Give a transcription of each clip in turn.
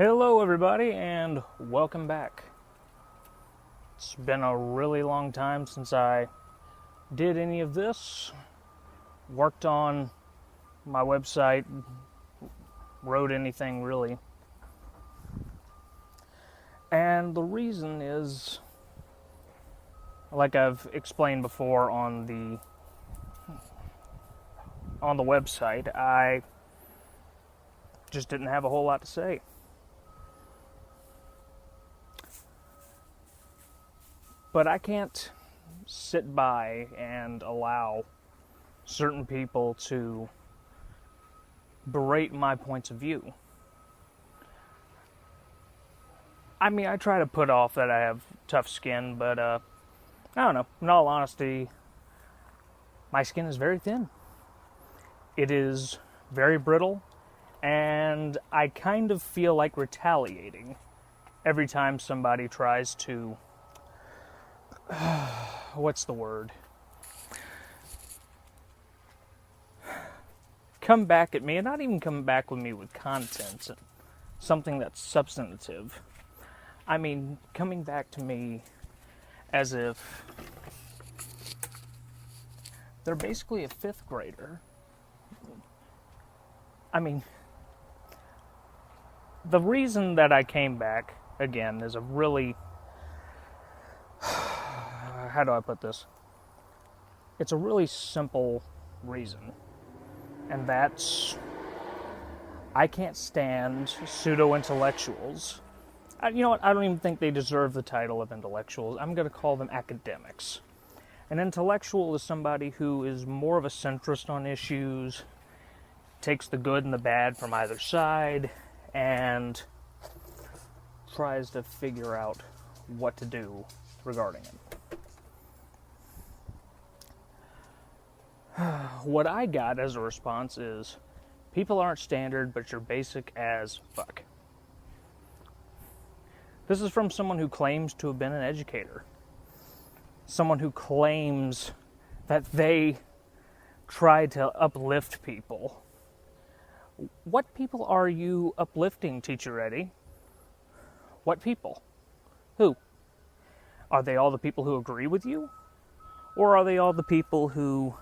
Hello everybody and welcome back. It's been a really long time since I did any of this, worked on my website, wrote anything really. And the reason is, like I've explained before on the website, I just didn't have a whole lot to say. But I can't sit by and allow certain people to berate my points of view. I mean, I try to put off that I have tough skin, but I don't know. In all honesty, my skin is very thin. It is very brittle, and I kind of feel like retaliating every time somebody tries to what's the word? Come back at me, and not even come back with me with content, something that's substantive. I mean, coming back to me as if they're basically a fifth grader. I mean, the reason that I came back, again, is a really... how do I put this? It's a really simple reason. And that's, I can't stand pseudo-intellectuals. You know what? I don't even think they deserve the title of intellectuals. I'm going to call them academics. An intellectual is somebody who is more of a centrist on issues, takes the good and the bad from either side, and tries to figure out what to do regarding it. What I got as a response is, people aren't standard, but you're basic as fuck. This is from someone who claims to have been an educator. Someone who claims that they try to uplift people. What people are you uplifting, Teacher Eddie? What people? Who? Are they all the people who agree with you? Or are they all the people who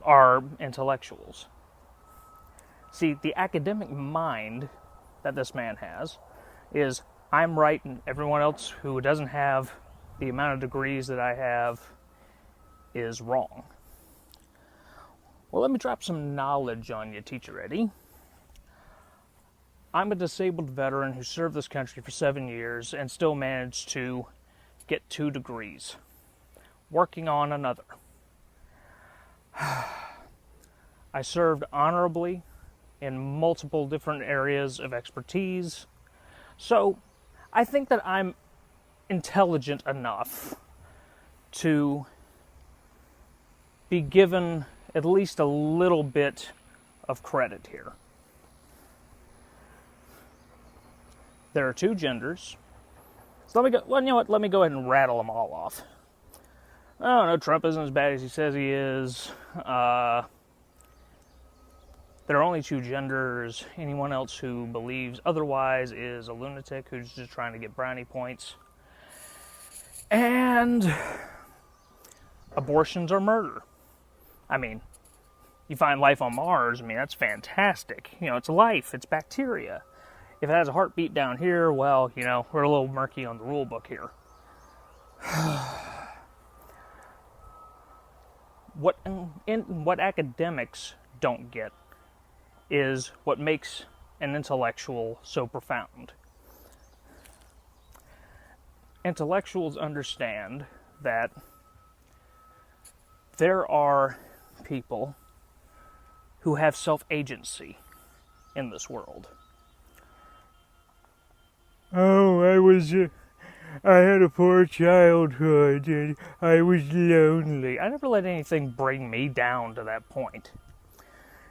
are intellectuals? See, the academic mind that this man has is, I'm right and everyone else who doesn't have the amount of degrees that I have is wrong. Well, let me drop some knowledge on you, Teacher Eddie. I'm a disabled veteran who served this country for 7 years and still managed to get 2 degrees, working on another. I served honorably in multiple different areas of expertise, so I think that I'm intelligent enough to be given at least a little bit of credit here. There are 2 genders. So let me go ahead and rattle them all off. Oh no, Trump isn't as bad as he says he is. There are only 2 genders. Anyone else who believes otherwise is a lunatic who's just trying to get brownie points. And abortions are murder. I mean, you find life on Mars, I mean, that's fantastic. You know, it's life, it's bacteria. If it has a heartbeat down here, well, you know, we're a little murky on the rule book here. What academics don't get is what makes an intellectual so profound. Intellectuals understand that there are people who have self-agency in this world. Oh, I had a poor childhood and I was lonely. I never let anything bring me down to that point.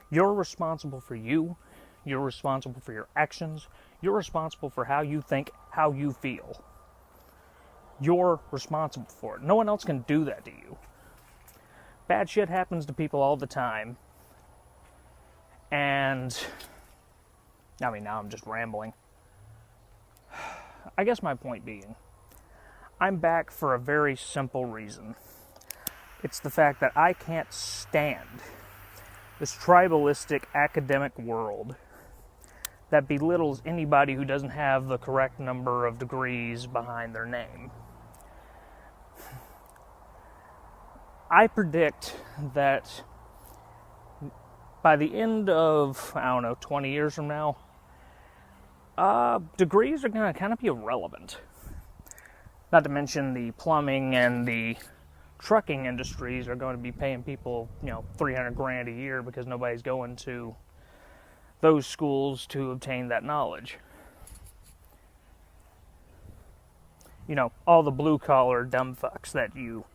You're responsible for you. You're responsible for your actions. You're responsible for how you think, how you feel. You're responsible for it. No one else can do that to you. Bad shit happens to people all the time. And I mean, now I'm just rambling. I guess my point being, I'm back for a very simple reason. It's the fact that I can't stand this tribalistic academic world that belittles anybody who doesn't have the correct number of degrees behind their name. I predict that by the end of, 20 years from now, degrees are going to kind of be irrelevant. Not to mention the plumbing and the trucking industries are going to be paying people, $300,000 a year because nobody's going to those schools to obtain that knowledge. All the blue-collar dumb fucks that you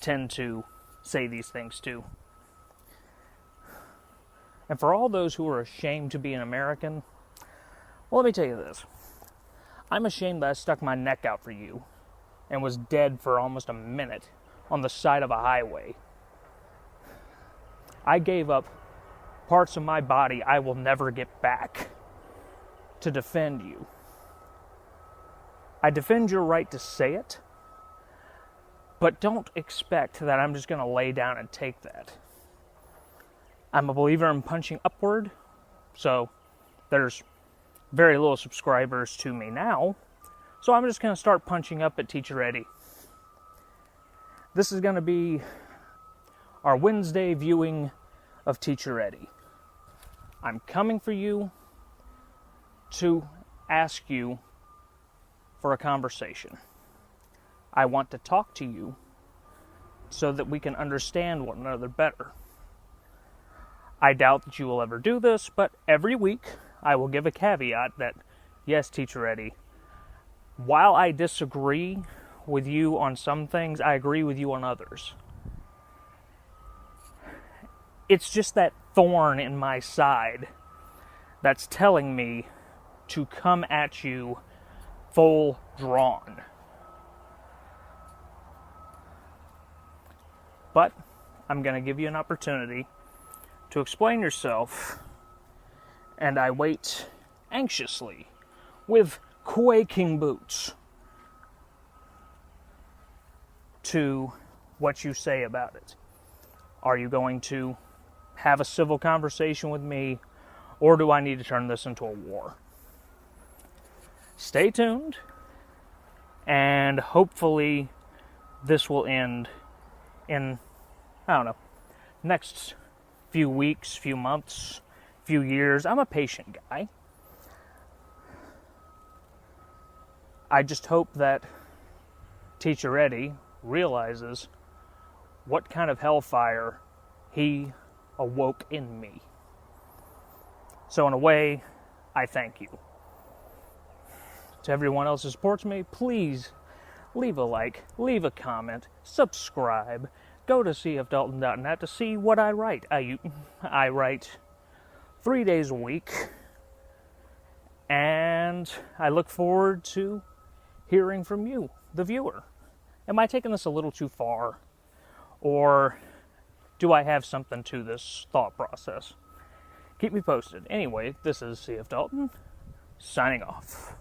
tend to say these things to. And for all those who are ashamed to be an American, well, let me tell you this. I'm ashamed that I stuck my neck out for you and was dead for almost a minute on the side of a highway. I gave up parts of my body I will never get back to defend you. I defend your right to say it, but don't expect that I'm just going to lay down and take that. I'm a believer in punching upward, so there's very little subscribers to me now, so I'm just going to start punching up at Teacher Eddie. This is going to be our Wednesday viewing of Teacher Eddie. I'm coming for you to ask you for a conversation. I want to talk to you so that we can understand one another better. I doubt that you will ever do this, but every week I will give a caveat that, yes, Teacher Eddie, while I disagree with you on some things, I agree with you on others. It's just that thorn in my side that's telling me to come at you full drawn. But I'm going to give you an opportunity to explain yourself, and I wait anxiously with quaking boots to what you say about it. Are you going to have a civil conversation with me, or do I need to turn this into a war? Stay tuned, and hopefully this will end in, next few weeks, few months, few years. I'm a patient guy. I just hope that Teacher Eddie realizes what kind of hellfire he awoke in me. So in a way, I thank you. To everyone else who supports me, please leave a like, leave a comment, subscribe, go to cfdalton.net to see what I write. I write 3 days a week, and I look forward to hearing from you, the viewer. Am I taking this a little too far? Or do I have something to this thought process? Keep me posted. Anyway, this is CF Dalton, signing off.